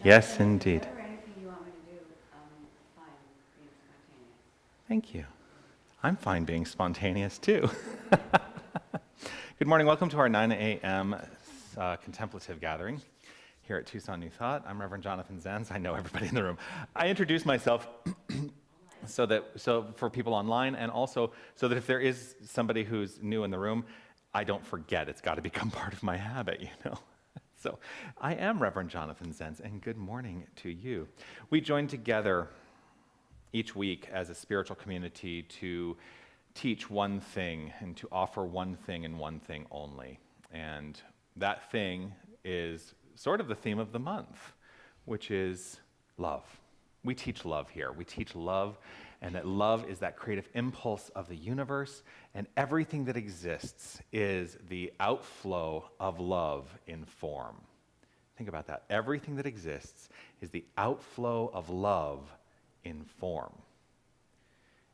Yes, indeed. Whatever, anything you want me to do, fine, being spontaneous. Thank you. I'm fine being spontaneous, too. Good morning. Welcome to our 9 a.m. Contemplative gathering here at Tucson New Thought. I'm Reverend Jonathan Zenz. I know everybody in the room. I introduce myself so for people online, and also so that if there is somebody who's new in the room, I don't forget. It's got to become part of my habit, you know. So I am Reverend Jonathan Zenz, and good morning to you. We join together each week as a spiritual community to teach one thing and to offer one thing and one thing only. And that thing is sort of the theme of the month, which is love. We teach love here. We teach love, and that love is that creative impulse of the universe, and everything that exists is the outflow of love in form. Think about that. Everything that exists is the outflow of love in form.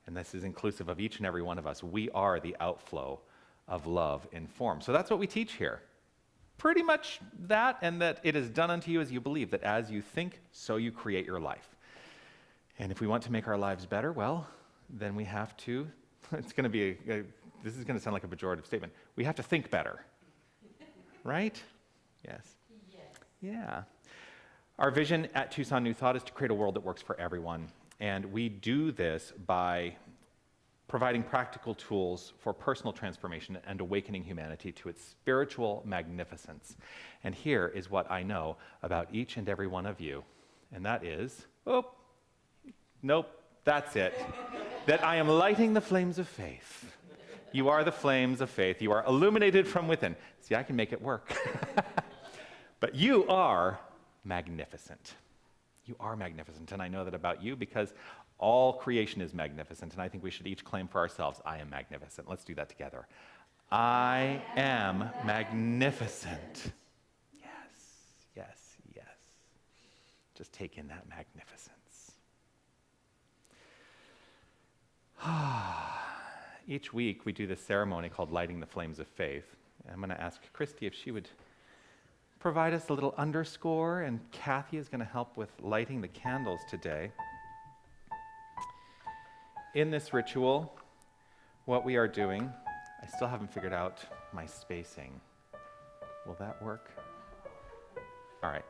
And this is inclusive of each and every one of us. We are the outflow of love in form. So that's what we teach here. Pretty much that, and that it is done unto you as you believe, that as you think, so you create your life. And if we want to make our lives better, well, then we have to, it's going to be, this is going to sound like a pejorative statement, we have to think better. Right? Yes. Yes. Yeah. Our vision at Tucson New Thought is to create a world that works for everyone. And we do this by providing practical tools for personal transformation and awakening humanity to its spiritual magnificence. And here is what I know about each and every one of you. And that is, that's it. That I am lighting the flames of faith. You are the flames of faith. You are illuminated from within. See, I can make it work. But you are magnificent. You are magnificent, and I know that about you because all creation is magnificent, and I think we should each claim for ourselves, I am magnificent. Let's do that together. I am magnificent. Yes, yes, yes. Just take in that magnificence. Each week we do this ceremony called Lighting the Flames of Faith. I'm going to ask Christy if she would provide us a little underscore, and Kathy is going to help with lighting the candles today. In this ritual, what we are doing, I still haven't figured out my spacing. Will that work? All right.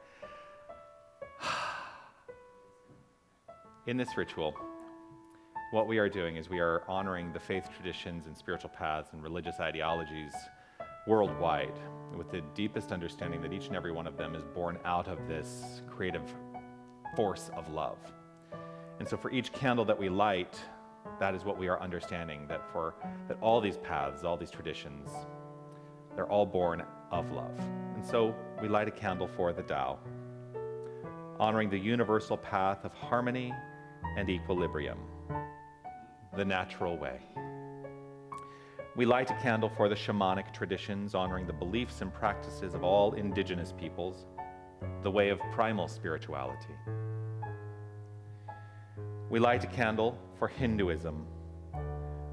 In this ritual, what we are doing is we are honoring the faith traditions and spiritual paths and religious ideologies worldwide, with the deepest understanding that each and every one of them is born out of this creative force of love. And so for each candle that we light, that is what we are understanding, that all these paths, all these traditions, they're all born of love. And so we light a candle for the Tao, honoring the universal path of harmony and equilibrium, the natural way. We light a candle for the shamanic traditions, honoring the beliefs and practices of all indigenous peoples, the way of primal spirituality. We light a candle for Hinduism,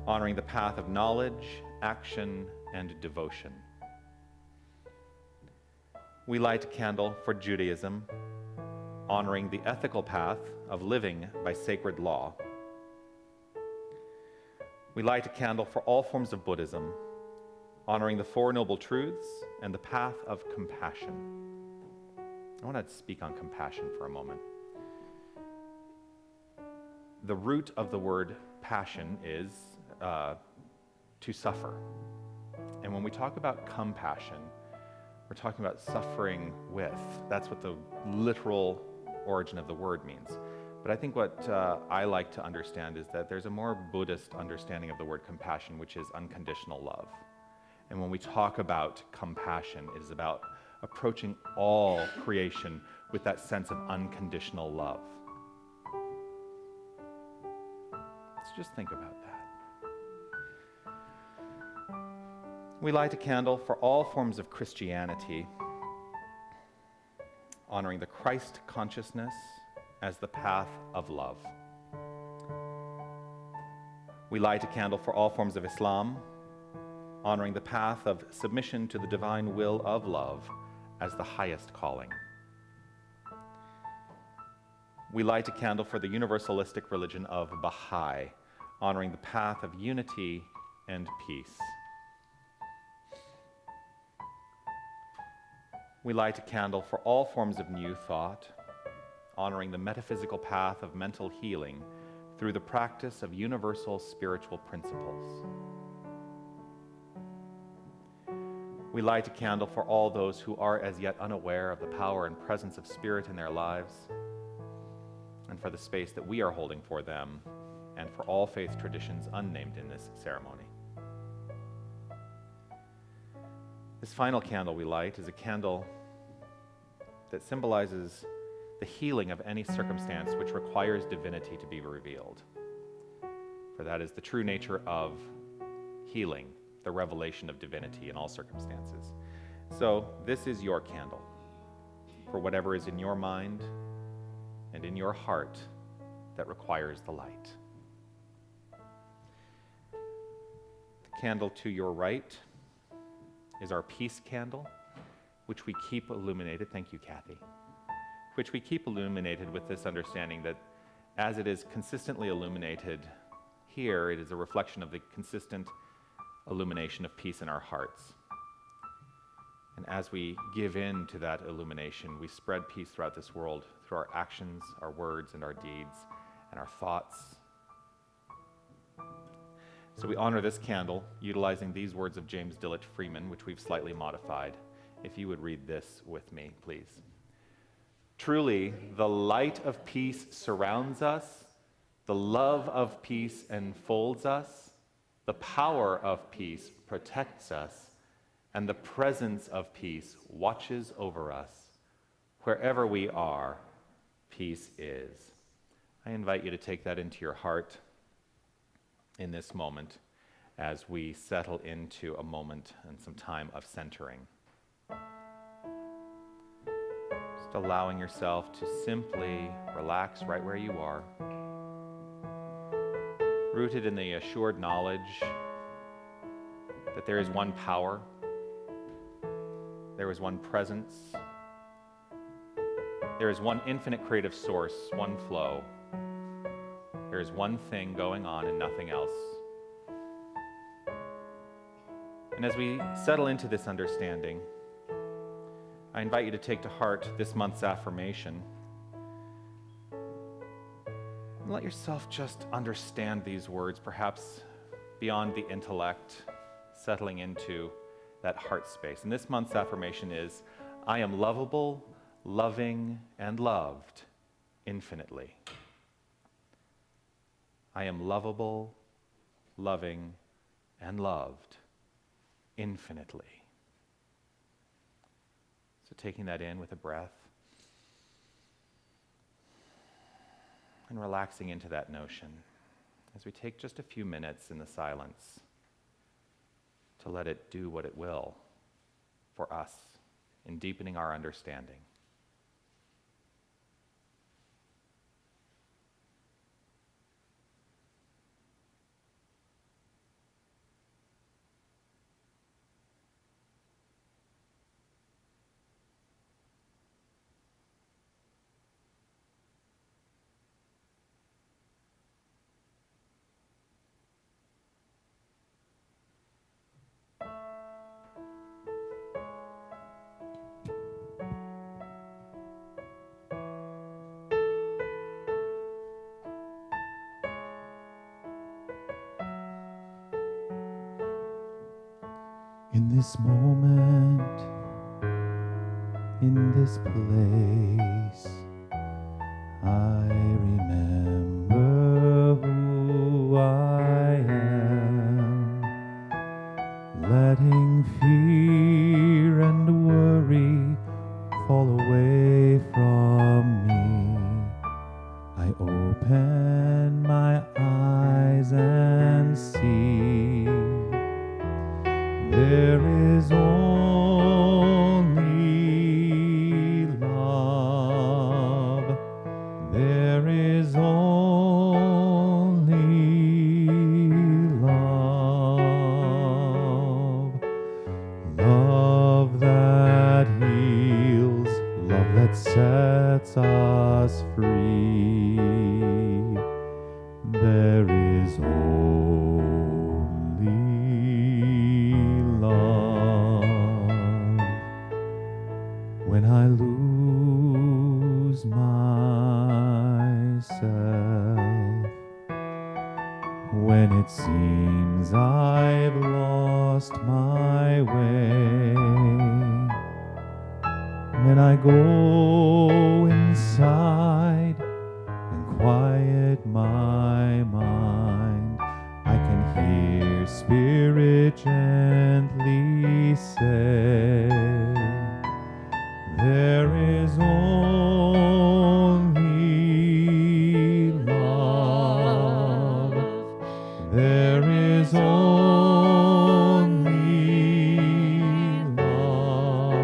honoring the path of knowledge, action, and devotion. We light a candle for Judaism, honoring the ethical path of living by sacred law. We light a candle for all forms of Buddhism, honoring the Four Noble Truths and the path of compassion. I want to speak on compassion for a moment. The root of the word passion is to suffer. And when we talk about compassion, we're talking about suffering with. That's what the literal origin of the word means. But I think what I like to understand is that there's a more Buddhist understanding of the word compassion, which is unconditional love. And when we talk about compassion, it is about approaching all creation with that sense of unconditional love. Let's just think about that. We light a candle for all forms of Christianity, honoring the Christ consciousness as the path of love. We light a candle for all forms of Islam, honoring the path of submission to the divine will of love as the highest calling. we light a candle for the universalistic religion of Baha'i, honoring the path of unity and peace. We light a candle for all forms of new thought, honoring the metaphysical path of mental healing through the practice of universal spiritual principles. We light a candle for all those who are as yet unaware of the power and presence of Spirit in their lives, and for the space that we are holding for them, and for all faith traditions unnamed in this ceremony. This final candle we light is a candle that symbolizes the healing of any circumstance which requires divinity to be revealed. For that is the true nature of healing, the revelation of divinity in all circumstances. So this is your candle for whatever is in your mind and in your heart that requires the light. The candle to your right is our peace candle, which we keep illuminated. Thank you, Kathy. Which we keep illuminated with this understanding that as it is consistently illuminated here, it is a reflection of the consistent illumination of peace in our hearts. And as we give in to that illumination, we spread peace throughout this world through our actions, our words, and our deeds, and our thoughts. So we honor this candle utilizing these words of James Dillett Freeman, which we've slightly modified. If you would read this with me, please. Truly, the light of peace surrounds us, the love of peace enfolds us, the power of peace protects us, and the presence of peace watches over us. Wherever we are, peace is. I invite you to take that into your heart in this moment as we settle into a moment and some time of centering. Just allowing yourself to simply relax right where you are, rooted in the assured knowledge that there is one power, there is one presence, there is one infinite creative source, one flow. There is one thing going on and nothing else. And as we settle into this understanding, I invite you to take to heart this month's affirmation and let yourself just understand these words, perhaps beyond the intellect, settling into that heart space. And this month's affirmation is, I am lovable, loving, and loved infinitely. I am lovable, loving, and loved infinitely. So taking that in with a breath and relaxing into that notion as we take just a few minutes in the silence to let it do what it will for us in deepening our understanding. In this moment, in this place, I remember who I am, letting fear and worry fall away from me. I open my eyes and see there is only love. that sets us free. There is only love. When I lose myself, when it seems I've lost my way, when I go inside and quiet my mind, I can hear Spirit gently say, there is only love. There is only love.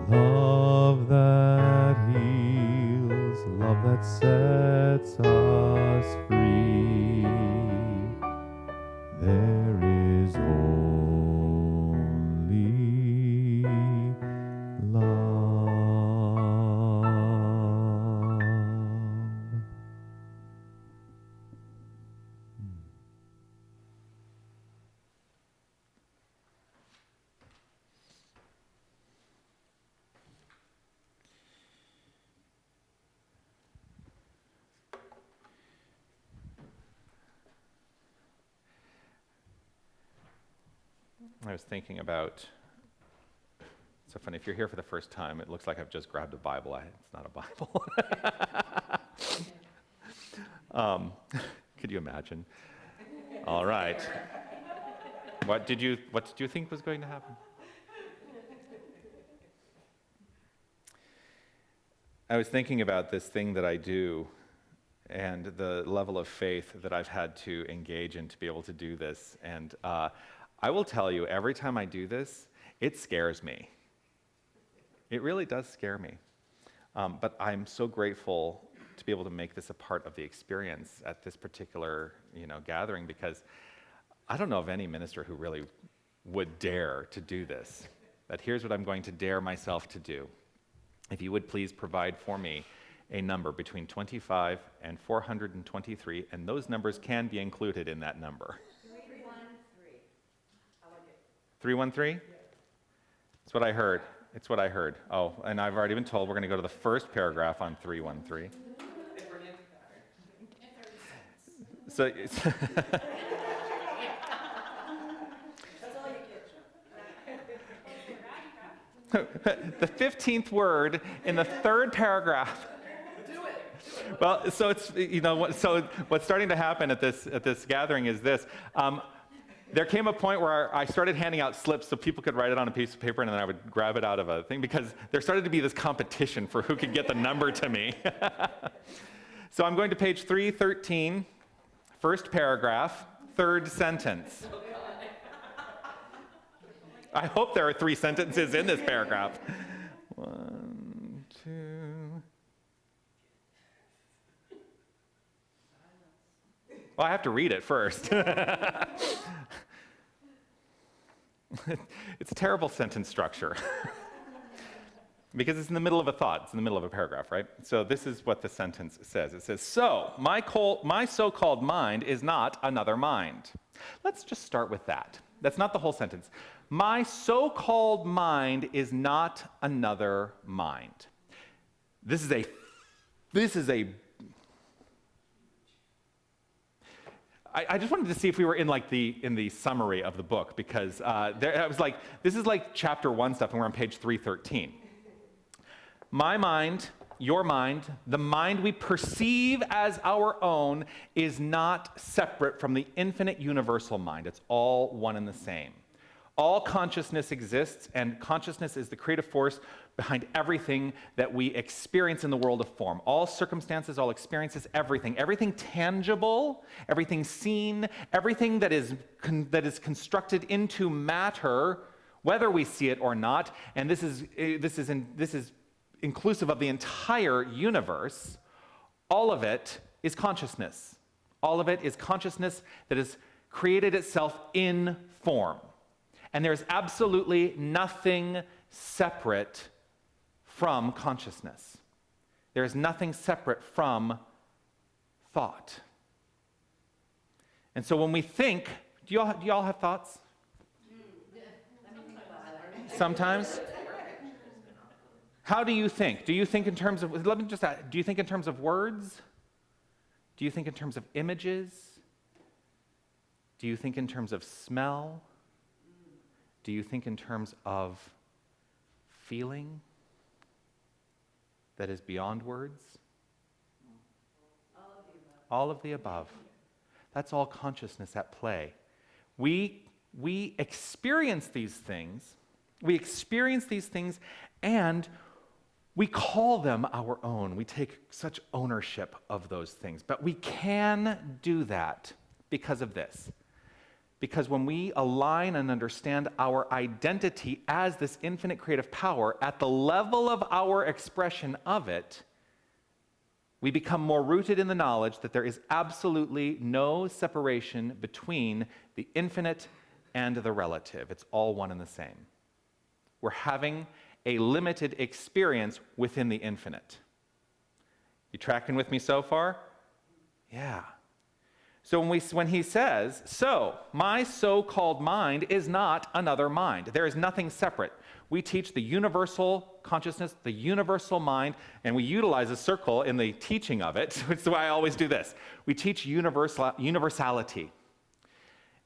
Love that heals, love that sets us free. There is only love. I was thinking about, so funny, if you're here for the first time, it looks like I've just grabbed a Bible. It's not a Bible. Could you imagine? All right. What did you think was going to happen? I was thinking about this thing that I do and the level of faith that I've had to engage in to be able to do this. And I will tell you, every time I do this, it scares me. It really does scare me. But I'm so grateful to be able to make this a part of the experience at this particular, gathering, because I don't know of any minister who really would dare to do this. But here's what I'm going to dare myself to do. If you would please provide for me a number between 25 and 423, and those numbers can be included in that number. 313. I like it. 313? It's what I heard. It's what I heard. Oh, and I've already been told we're going to go to the first paragraph on 313. So it's That's all you get. the 15th word in the third paragraph. Do it. Well, so it's, so what's starting to happen at this gathering is this. There came a point where I started handing out slips so people could write it on a piece of paper, and then I would grab it out of a thing, because there started to be this competition for who could get the number to me. So I'm going to page 313, first paragraph, third sentence. I hope there are 3 sentences in this paragraph. 1, 2. Well, I have to read it first. It's a terrible sentence structure. Because it's in the middle of a thought. It's in the middle of a paragraph, right? So this is what the sentence says. It says, so my so-called mind is not another mind. Let's just start with that. That's not the whole sentence. My so-called mind is not another mind. This is a I just wanted to see if we were in the summary of the book, because I was like, this is like chapter 1 stuff, and we're on page 313. My mind, your mind, the mind we perceive as our own is not separate from the infinite universal mind. It's all one and the same. All consciousness exists, and consciousness is the creative force behind everything that we experience in the world of form. All circumstances, all experiences, everything tangible, everything seen, everything that is constructed into matter, whether we see it or not, and this is inclusive of the entire universe. All of it is consciousness. All of it is consciousness that has created itself in form. And there's absolutely nothing separate from consciousness. There is nothing separate from thought. And so when we think, do y'all have thoughts? Sometimes? How do you think? Do you think in terms of, let me just ask, do you think in terms of words? Do you think in terms of images? Do you think in terms of smell? Do you think in terms of feeling that is beyond words? All of the above. That's all consciousness at play. We experience these things. We experience these things and we call them our own. We take such ownership of those things. But we can do that because of this. Because when we align and understand our identity as this infinite creative power at the level of our expression of it, we become more rooted in the knowledge that there is absolutely no separation between the infinite and the relative. It's all one and the same. We're having a limited experience within the infinite. You tracking with me so far? Yeah. So when he says, so my so-called mind is not another mind. There is nothing separate. We teach the universal consciousness, the universal mind, and we utilize a circle in the teaching of it, which is why I always do this. We teach universality.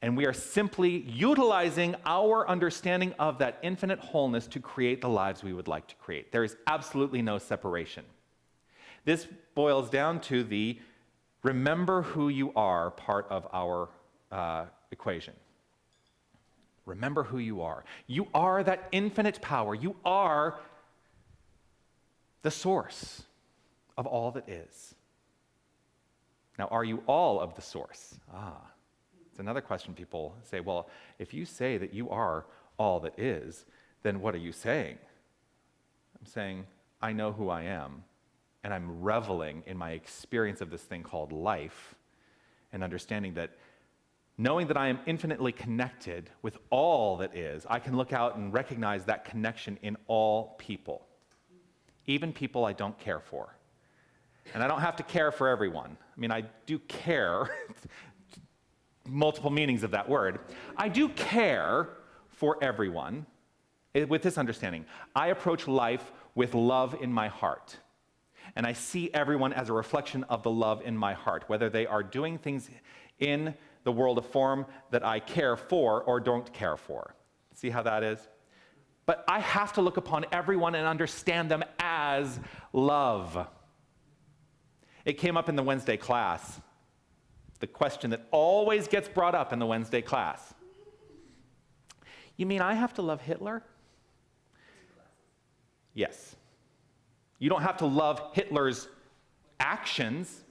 And we are simply utilizing our understanding of that infinite wholeness to create the lives we would like to create. There is absolutely no separation. This boils down to the remember who you are part of our equation. Remember who you are. You are that infinite power. You are the source of all that is. Now, are you all of the source? It's another question people say, well, if you say that you are all that is, then what are you saying? I'm saying, I know who I am, and I'm reveling in my experience of this thing called life, and understanding that, knowing that I am infinitely connected with all that is, I can look out and recognize that connection in all people, even people I don't care for. And I don't have to care for everyone. I mean, I do care, multiple meanings of that word. I do care for everyone with this understanding. I approach life with love in my heart. And I see everyone as a reflection of the love in my heart, whether they are doing things in the world of form that I care for or don't care for. See how that is? But I have to look upon everyone and understand them as love. It came up in the Wednesday class. The question that always gets brought up in the Wednesday class. You mean I have to love Hitler? Yes. You don't have to love Hitler's actions,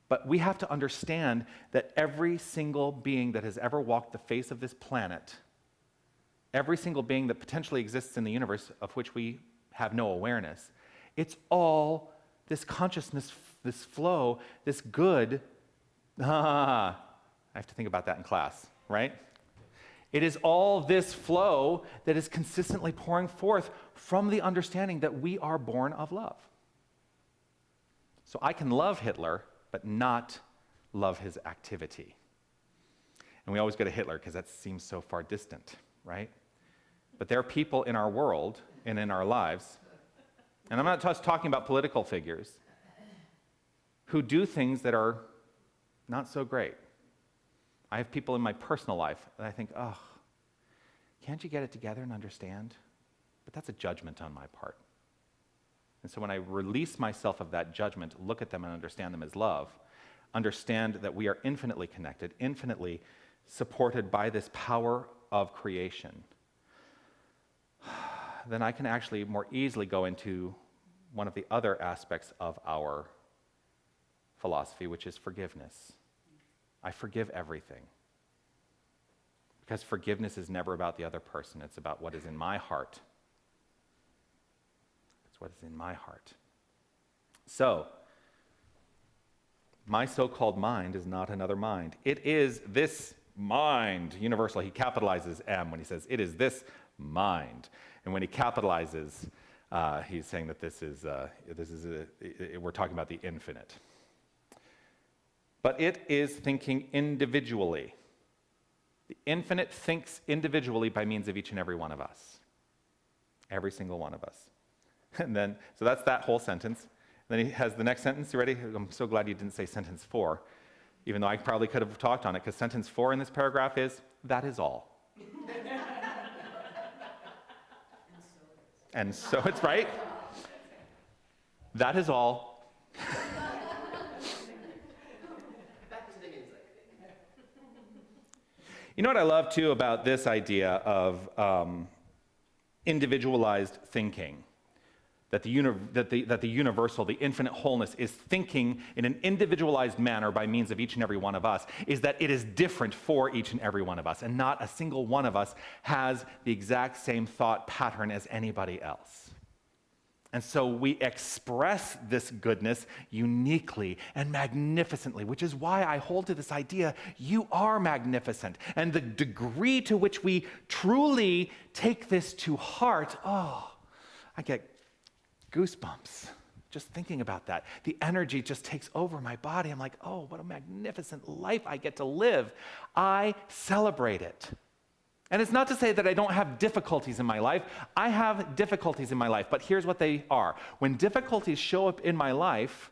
but we have to understand that every single being that has ever walked the face of this planet, every single being that potentially exists in the universe of which we have no awareness, it's all this consciousness, this flow, this good. I have to think about that in class, right? It is all this flow that is consistently pouring forth from the understanding that we are born of love. So I can love Hitler, but not love his activity. And we always go to Hitler because that seems so far distant, right? But there are people in our world and in our lives, and I'm not just talking about political figures, who do things that are not so great. I have people in my personal life that I think, oh, can't you get it together and understand? But that's a judgment on my part. And so when I release myself of that judgment, look at them and understand them as love, understand that we are infinitely connected, infinitely supported by this power of creation, then I can actually more easily go into one of the other aspects of our philosophy, which is forgiveness. I forgive everything. Because forgiveness is never about the other person. It's about what is in my heart. It's what is in my heart. So, my so-called mind is not another mind. It is this mind, universal. He capitalizes M when he says, it is this mind. And when he capitalizes He's saying that we're talking about the infinite. But it is thinking individually. The infinite thinks individually by means of each and every one of us. Every single one of us. And then, so that's that whole sentence. And then he has the next sentence. You ready? I'm so glad you didn't say sentence 4, even though I probably could have talked on it, because sentence 4 in this paragraph is, that is all. And so it's right. That is all. You know what I love, too, about this idea of individualized thinking? That the universal, the infinite wholeness is thinking in an individualized manner by means of each and every one of us, is that it is different for each and every one of us, and not a single one of us has the exact same thought pattern as anybody else. And so we express this goodness uniquely and magnificently, which is why I hold to this idea, you are magnificent. And the degree to which we truly take this to heart, I get goosebumps just thinking about that. The energy just takes over my body. I'm like, oh, what a magnificent life I get to live. I celebrate it. And it's not to say that I don't have difficulties in my life. I have difficulties in my life, but here's what they are. When difficulties show up in my life,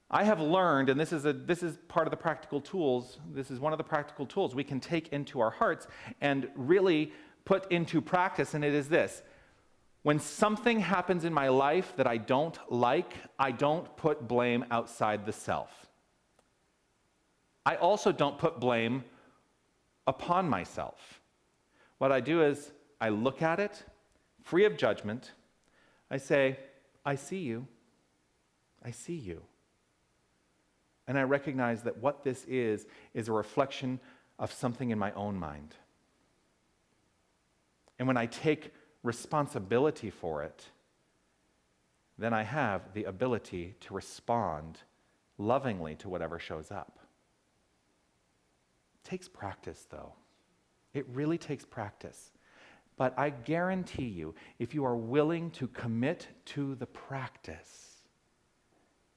I have learned, and this is part of the practical tools, this is one of the practical tools we can take into our hearts and really put into practice, and it is this. When something happens in my life that I don't like, I don't put blame outside the self. I also don't put blame upon myself. What I do is I look at it, free of judgment. I say, I see you. I see you. And I recognize that what this is a reflection of something in my own mind. And when I take responsibility for it, then I have the ability to respond lovingly to whatever shows up. It takes practice, though. It really takes practice. But I guarantee you, if you are willing to commit to the practice,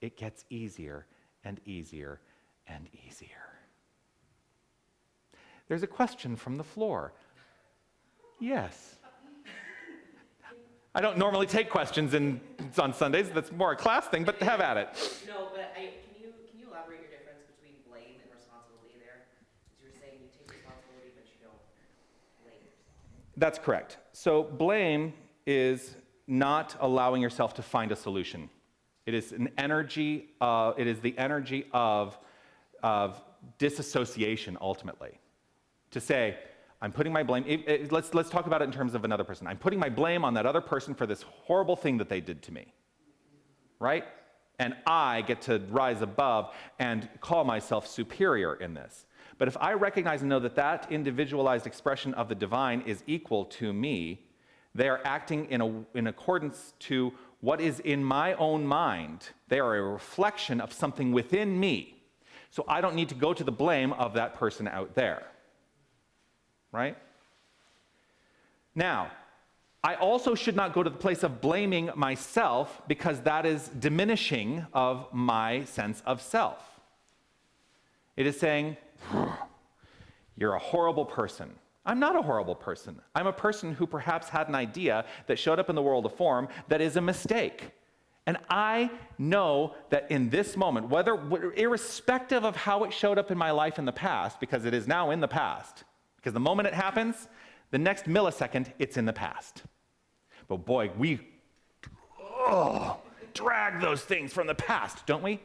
it gets easier and easier and easier. There's a question from the floor. Yes. I don't normally take questions on Sundays. That's more a class thing, but have at it. No, but can you elaborate your difference between blame and responsibility there? Because you were saying you take responsibility, but you don't blame yourself. That's correct. So blame is not allowing yourself to find a solution. It is an energy. It is the energy of disassociation, ultimately. To say, I'm putting my blame, let's talk about it in terms of another person. I'm putting my blame on that other person for this horrible thing that they did to me, right? And I get to rise above and call myself superior in this. But if I recognize and know that that individualized expression of the divine is equal to me, they are acting in accordance to what is in my own mind. They are a reflection of something within me. So I don't need to go to the blame of that person out there. Right? Now, I also should not go to the place of blaming myself because that is diminishing of my sense of self. It is saying, you're a horrible person. I'm not a horrible person. I'm a person who perhaps had an idea that showed up in the world of form that is a mistake. And I know that in this moment, irrespective of how it showed up in my life in the past, because it is now in the past, because the moment it happens, the next millisecond, it's in the past. But boy, we drag those things from the past, don't we?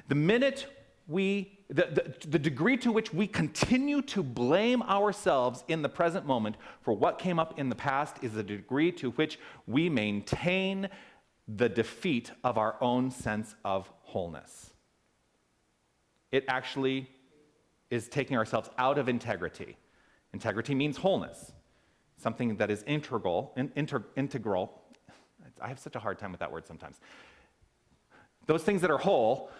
The minute the degree to which we continue to blame ourselves in the present moment for what came up in the past is the degree to which we maintain the defeat of our own sense of wholeness. It actually is taking ourselves out of integrity. Integrity means wholeness, something that is integral. I have such a hard time with that word sometimes. Those things that are whole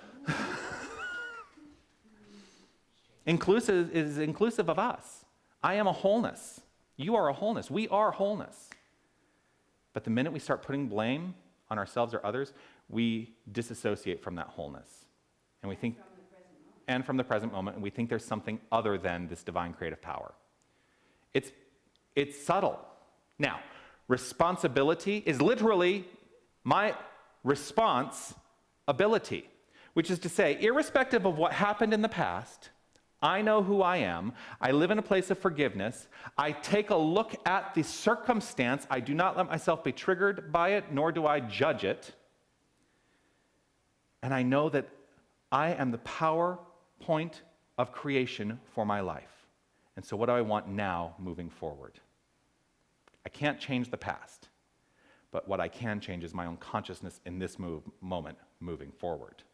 is inclusive of us. I am a wholeness. You are a wholeness. We are wholeness. But the minute we start putting blame on ourselves or others, we disassociate from that wholeness. And we think, and from the present moment, and we think there's something other than this divine creative power. It's subtle. Now, responsibility is literally my response ability, which is to say, irrespective of what happened in the past, I know who I am. I live in a place of forgiveness. I take a look at the circumstance. I do not let myself be triggered by it, nor do I judge it. And I know that I am the power point of creation for my life. And so what do I want now moving forward? I can't change the past, but what I can change is my own consciousness in this moment moving forward.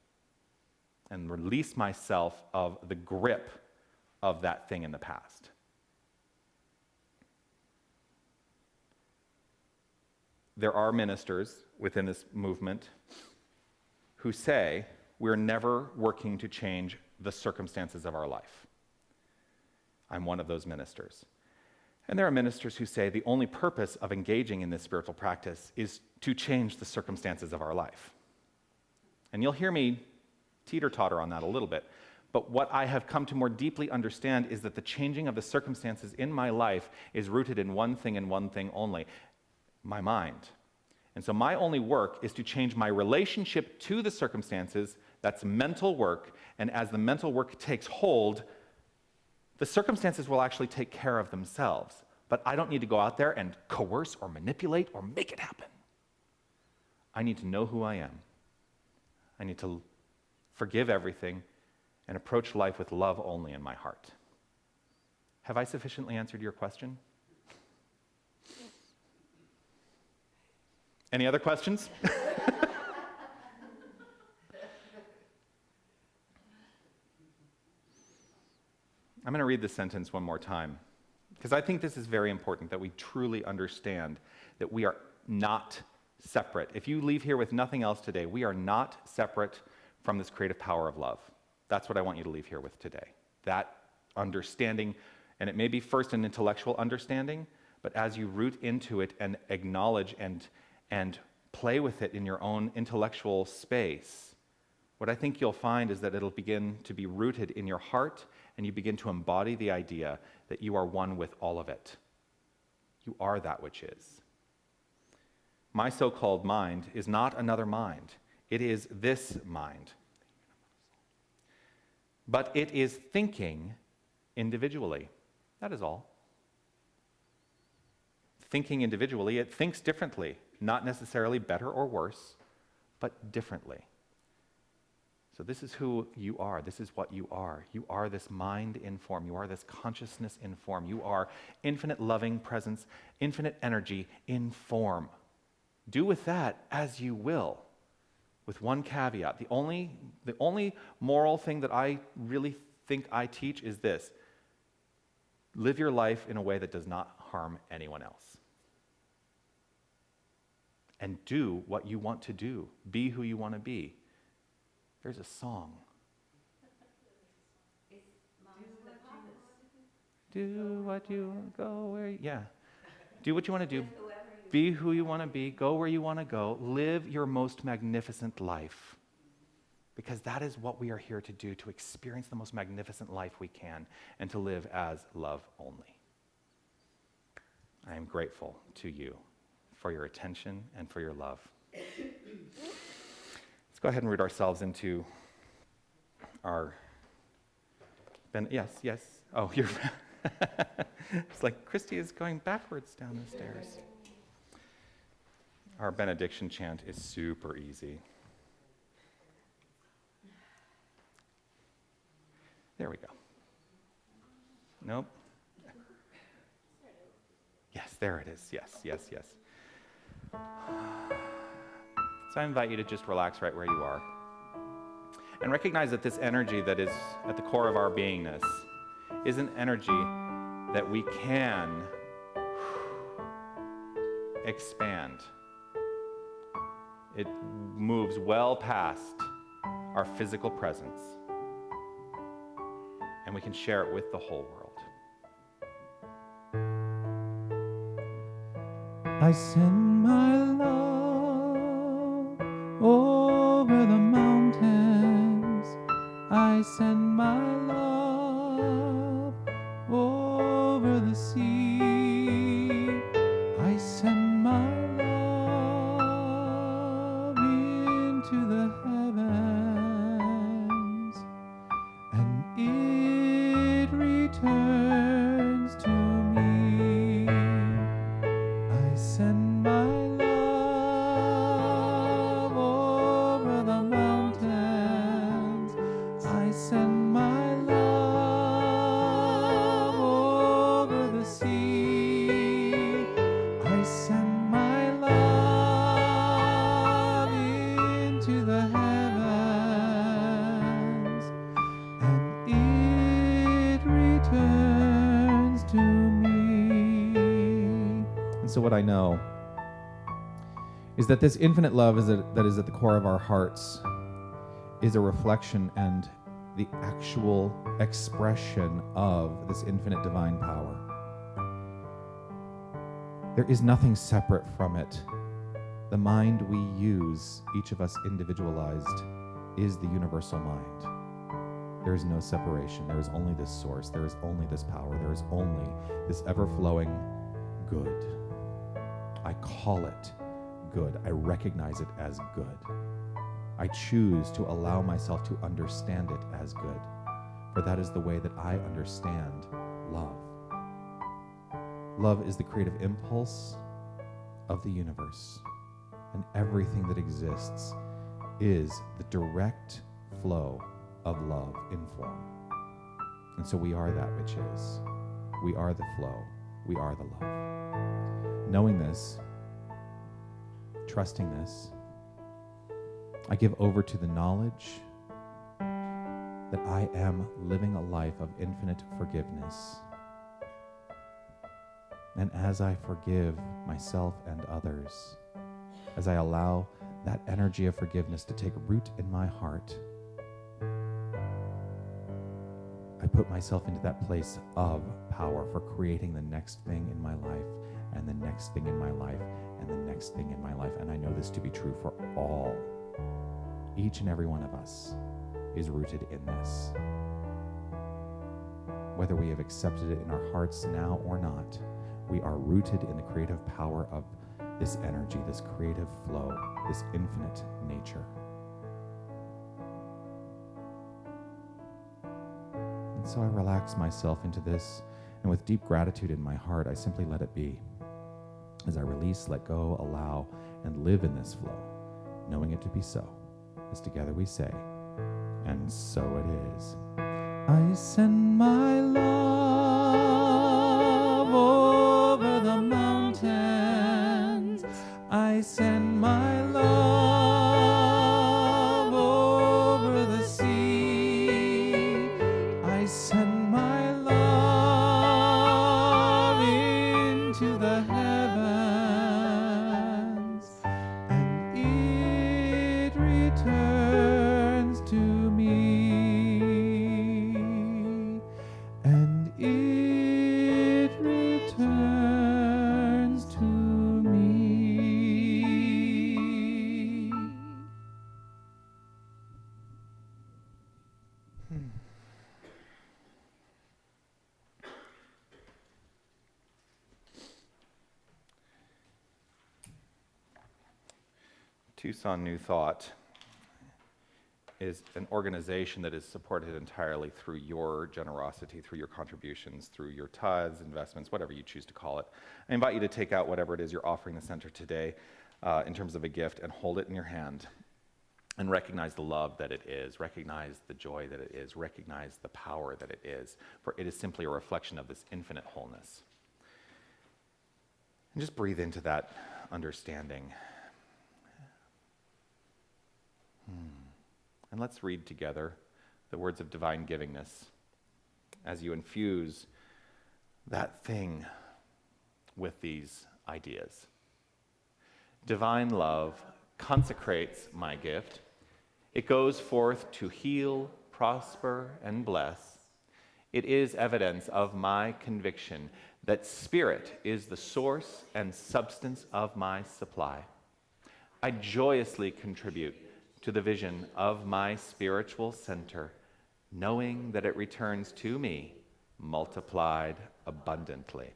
And release myself of the grip of that thing in the past. There are ministers within this movement who say we're never working to change the circumstances of our life. I'm one of those ministers. And there are ministers who say the only purpose of engaging in this spiritual practice is to change the circumstances of our life. And you'll hear me teeter-totter on that a little bit. But what I have come to more deeply understand is that the changing of the circumstances in my life is rooted in one thing and one thing only, my mind. And so my only work is to change my relationship to the circumstances. That's mental work. And as the mental work takes hold, the circumstances will actually take care of themselves. But I don't need to go out there and coerce or manipulate or make it happen. I need to know who I am. I need to forgive everything and approach life with love only in my heart. Have I sufficiently answered your question? Any other questions? I'm going to read this sentence one more time, because I think this is very important, that we truly understand that we are not separate. If you leave here with nothing else today, we are not separate from this creative power of love. That's what I want you to leave here with today. That understanding, and it may be first an intellectual understanding, but as you root into it and acknowledge and play with it in your own intellectual space, what I think you'll find is that it'll begin to be rooted in your heart, and you begin to embody the idea that you are one with all of it. You are that which is. My so-called mind is not another mind. It is this mind. But it is thinking individually. That is all. Thinking individually, it thinks differently, not necessarily better or worse, but differently. So this is who you are. This is what you are. You are this mind in form. You are this consciousness in form. You are infinite loving presence, infinite energy in form. Do with that as you will, with one caveat. The only moral thing that I really think I teach is this: live your life in a way that does not harm anyone else. And do what you want to do. Be who you want to be. There's a song. Do what you go where you, yeah. Do what you want to do. Be who you want to be. Go where you want to go. Live your most magnificent life. Because that is what we are here to do, to experience the most magnificent life we can, and to live as love only. I am grateful to you for your attention and for your love. Let's go ahead and root ourselves into our... Yes. Oh, you're... It's like Christy is going backwards down the stairs. Our benediction chant is super easy. There we go. Nope. Yes, there it is. Yes. So I invite you to just relax right where you are and recognize that this energy that is at the core of our beingness is an energy that we can expand. It moves well past our physical presence, and we can share it with the whole world. I I send my love over the mountains. I send my love over the sea. I send my love into the heavens, and it returns to me. I send my love over the mountains. I send my love over the sea. I send my love into the heavens, and it returns to me. And so what I know is that this infinite love that is at the core of our hearts is a reflection and the actual expression of this infinite divine power. There is nothing separate from it. The mind we use, each of us individualized, is the universal mind. There is no separation. There is only this source. There is only this power. There is only this ever-flowing good. I call it good. I recognize it as good. I choose to allow myself to understand it as good, for that is the way that I understand love. Love is the creative impulse of the universe, and everything that exists is the direct flow of love in form. And so we are that which is. We are the flow. We are the love. Knowing this, trusting this, I give over to the knowledge that I am living a life of infinite forgiveness. And as I forgive myself and others, as I allow that energy of forgiveness to take root in my heart, I put myself into that place of power for creating the next thing in my life, and the next thing in my life, and the next thing in my life. And I know this to be true for all. Each and every one of us is rooted in this. Whether we have accepted it in our hearts now or not, we are rooted in the creative power of this energy, this creative flow, this infinite nature. And so I relax myself into this, and with deep gratitude in my heart, I simply let it be. As I release, let go, allow, and live in this flow, knowing it to be so. As together we say, and so it is. I send my love over the mountains. I send my love over the sea. I send my love into the heavens, and it returns to me, and it returns to me. Tucson New Thought is an organization that is supported entirely through your generosity, through your contributions, through your tithes, investments, whatever you choose to call it. I invite you to take out whatever it is you're offering the center today in terms of a gift and hold it in your hand and recognize the love that it is, recognize the joy that it is, recognize the power that it is, for it is simply a reflection of this infinite wholeness. And just breathe into that understanding. And let's read together the words of divine givingness as you infuse that thing with these ideas. Divine love consecrates my gift. It goes forth to heal, prosper, and bless. It is evidence of my conviction that spirit is the source and substance of my supply. I joyously contribute to the vision of my spiritual center, knowing that it returns to me multiplied abundantly.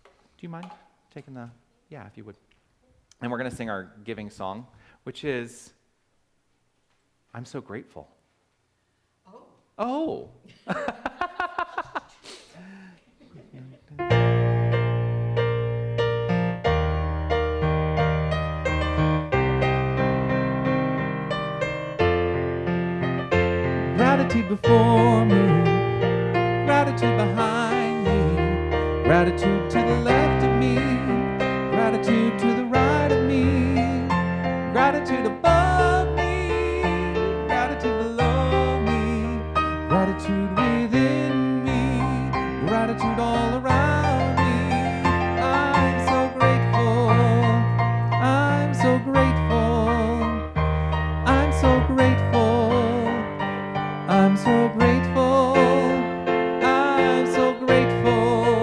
Do you mind taking the, yeah, if you would. And we're going to sing our giving song, which is, I'm so grateful. Oh. Gratitude before me, gratitude behind me, gratitude to the left of me, gratitude to the right of me, gratitude above me, gratitude below me, gratitude within me, gratitude all around me. I'm so grateful, I'm so grateful, I'm so grateful. I'm so grateful, I'm so grateful,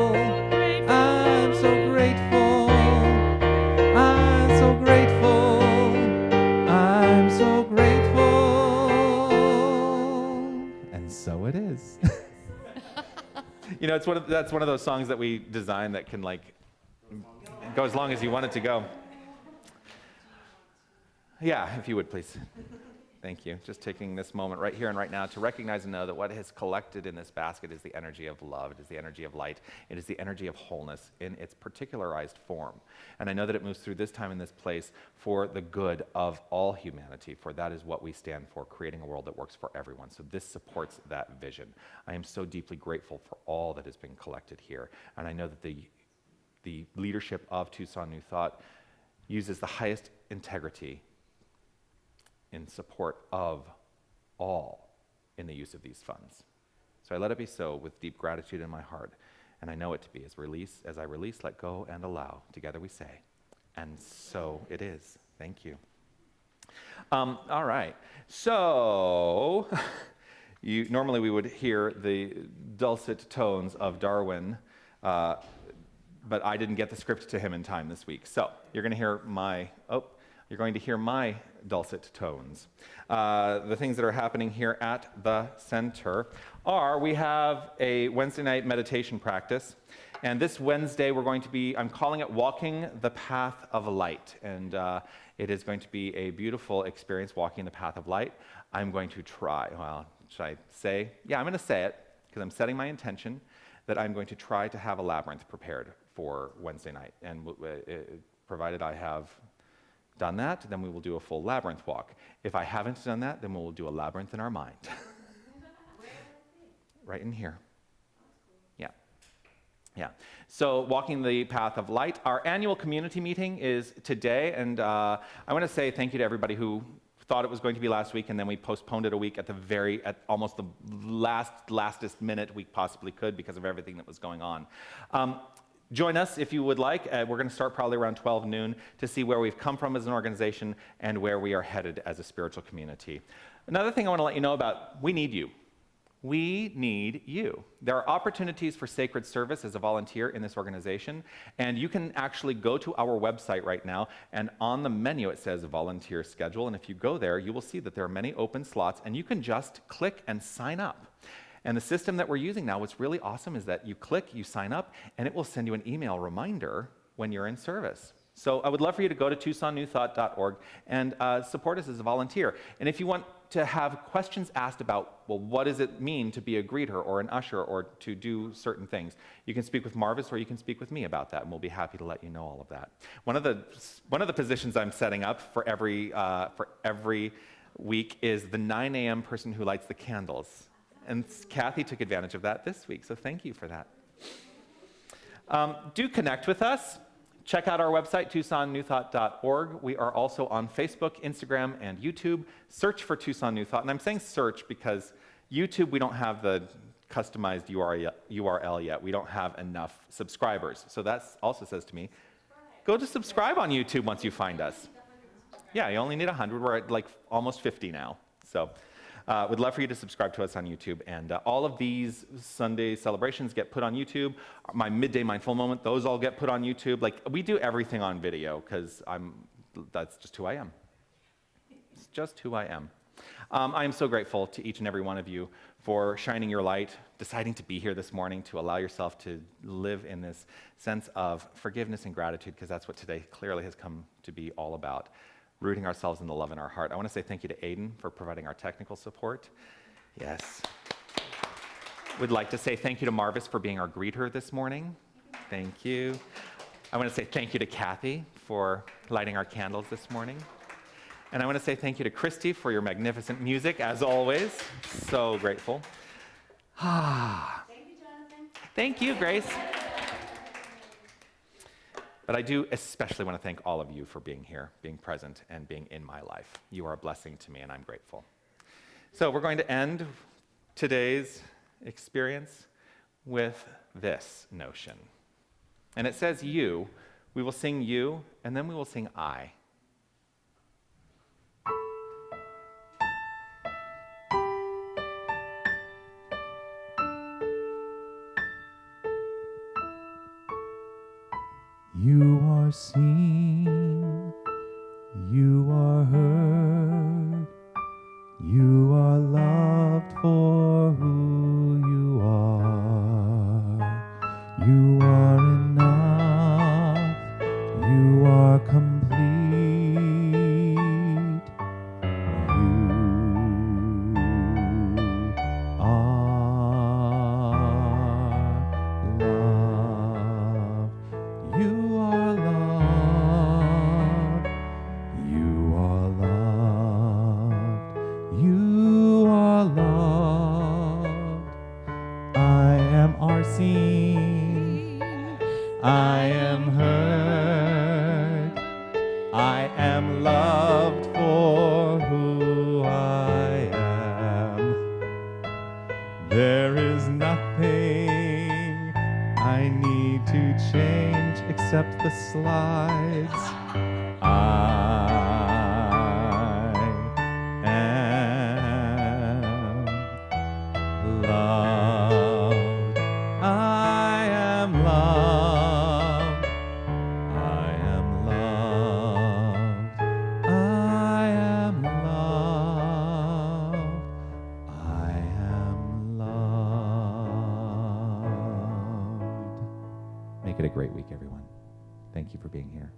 I'm so grateful, I'm so grateful, I'm so grateful. And so it is. You know, that's one of those songs that we design that can like go as long as you want it to go. Yeah, if you would please. Thank you. Just taking this moment right here and right now to recognize and know that what is collected in this basket is the energy of love. It is the energy of light. It is the energy of wholeness in its particularized form. And I know that it moves through this time and this place for the good of all humanity, for that is what we stand for, creating a world that works for everyone. So this supports that vision. I am so deeply grateful for all that has been collected here. And I know that the leadership of Tucson New Thought uses the highest integrity in support of all in the use of these funds. So I let it be so with deep gratitude in my heart, and I know it to be as I release, let go, and allow. Together we say, and so it is. Thank you. All right, so normally we would hear the dulcet tones of Darwin, but I didn't get the script to him in time this week. So you're going to hear my dulcet tones. The things that are happening here at the center are we have a Wednesday night meditation practice. And this Wednesday I'm calling it Walking the Path of Light. And it is going to be a beautiful experience walking the path of light. I'm going to try, should I say? Yeah, I'm going to say it because I'm setting my intention that I'm going to try to have a labyrinth prepared for Wednesday night. And provided I have done that, then we will do a full labyrinth walk. If I haven't done that, then we'll do a labyrinth in our mind. Right in here. Yeah. So walking the path of light. Our annual community meeting is today, and I want to say thank you to everybody who thought it was going to be last week, and then we postponed it a week at almost the lastest minute we possibly could because of everything that was going on. Join us if you would like. We're going to start probably around 12 noon to see where we've come from as an organization and where we are headed as a spiritual community. Another thing I want to let you know about, we need you. We need you. There are opportunities for sacred service as a volunteer in this organization, and you can actually go to our website right now, and on the menu it says volunteer schedule, and if you go there, you will see that there are many open slots, and you can just click and sign up. And the system that we're using now, what's really awesome is that you click, you sign up, and it will send you an email reminder when you're in service. So I would love for you to go to TucsonNewThought.org and support us as a volunteer. And if you want to have questions asked about, well, what does it mean to be a greeter or an usher or to do certain things, you can speak with Marvis or you can speak with me about that, and we'll be happy to let you know all of that. One of the positions I'm setting up for every week is the 9 a.m. person who lights the candles. And Kathy took advantage of that this week, so thank you for that. Do connect with us. Check out our website, TucsonNewThought.org. We are also on Facebook, Instagram, and YouTube. Search for Tucson New Thought. And I'm saying search because YouTube, we don't have the customized URL yet. We don't have enough subscribers. So that also says to me, go to subscribe on YouTube once you find us. Yeah, you only need 100. We're at like almost 50 now. So Would love for you to subscribe to us on YouTube. And all of these Sunday celebrations get put on YouTube. My midday mindful moment, those all get put on YouTube. Like, we do everything on video because that's just who I am. It's just who I am. I am so grateful to each and every one of you for shining your light, deciding to be here this morning, to allow yourself to live in this sense of forgiveness and gratitude, because that's what today clearly has come to be all about, rooting ourselves in the love in our heart. I want to say thank you to Aiden for providing our technical support. Yes. Would like to say thank you to Marvis for being our greeter this morning. Thank you. I want to say thank you to Kathy for lighting our candles this morning. And I want to say thank you to Christy for your magnificent music, as always. So grateful. Thank you, Jonathan. Thank you, Grace. But I do especially want to thank all of you for being here, being present, and being in my life. You are a blessing to me, and I'm grateful. So we're going to end today's experience with this notion. And it says you. We will sing you, and then we will sing I. You are seen, you are heard, you are loved for who you are. You are enough, you are complete. You are loved. You are loved. You are loved. I am seen. I am heard. I am loved for who I am. There is nothing I need to change except the slides. I am loved. I am loved. I am loved. I am loved. I am loved. Make it a great week, everyone. Thank you for being here.